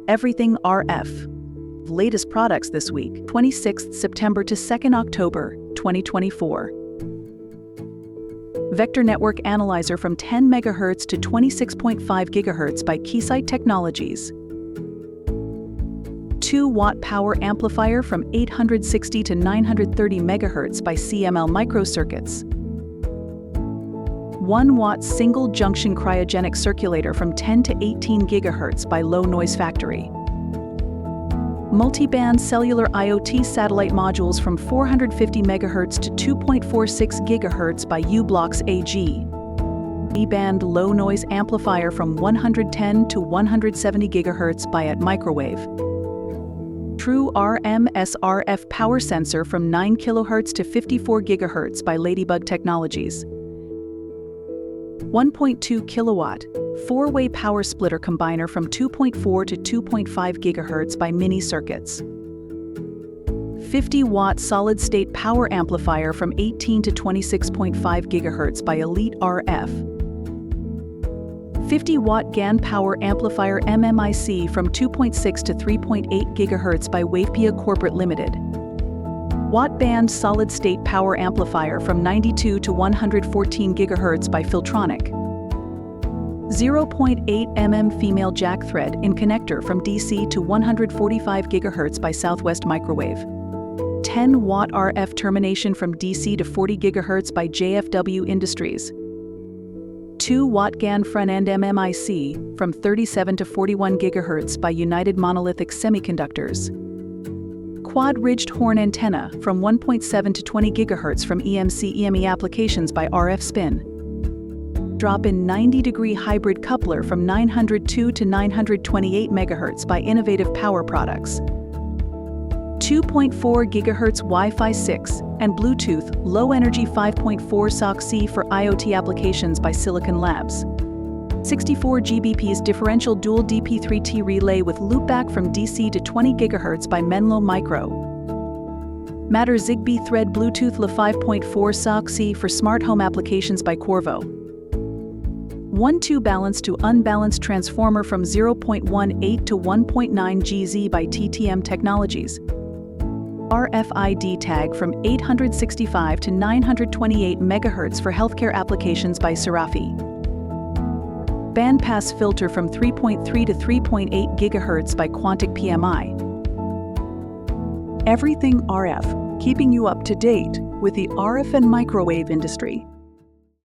Everything RF. Latest products this week, 26th September to 2nd October, 2024. Vector Network Analyzer from 10 MHz to 26.5 GHz by Keysight Technologies. 2-watt power amplifier from 860 to 930 MHz by CML Microcircuits. 1-watt single-junction cryogenic circulator from 10 to 18 GHz by Low Noise Factory. Multi-band cellular IoT satellite modules from 450 MHz to 2.46 GHz by U-Blox AG. E-band low noise amplifier from 110 to 170 GHz by at Microwave. True RMS-RF power sensor from 9 kHz to 54 GHz by Ladybug Technologies. 1.2 kilowatt, 4-way power splitter combiner from 2.4 to 2.5 GHz by Mini Circuits. 50-watt solid-state power amplifier from 18 to 26.5 GHz by Elite RF. 50-watt GaN power amplifier MMIC from 2.6 to 3.8 GHz by Wavepia Corporate Limited. Watt band solid-state power amplifier from 92 to 114 GHz by Filtronic. 0.8 mm female jack thread in connector from DC to 145 GHz by Southwest Microwave. 10-watt RF termination from DC to 40 GHz by JFW Industries. 2-watt GaN front-end MMIC from 37 to 41 GHz by United Monolithic Semiconductors. Quad-ridged horn antenna from 1.7 to 20 GHz from EMC-EME applications by RF Spin. Drop-in 90-degree hybrid coupler from 902 to 928 MHz by Innovative Power Products. 2.4 GHz Wi-Fi 6 and Bluetooth low-energy 5.4 SoC-C for IoT applications by Silicon Labs. 64 Gbps differential dual DP3T relay with loopback from DC to 20 GHz by Menlo Micro. Matter Zigbee thread Bluetooth La 5.4 SoC-C for smart home applications by Qorvo. 1-2 balance to unbalanced transformer from 0.18 to 1.9 GZ by TTM Technologies. RFID tag from 865 to 928 MHz for healthcare applications by Serafi. Bandpass filter from 3.3 to 3.8 GHz by Quantic PMI. Everything RF, keeping you up to date with the RF and microwave industry.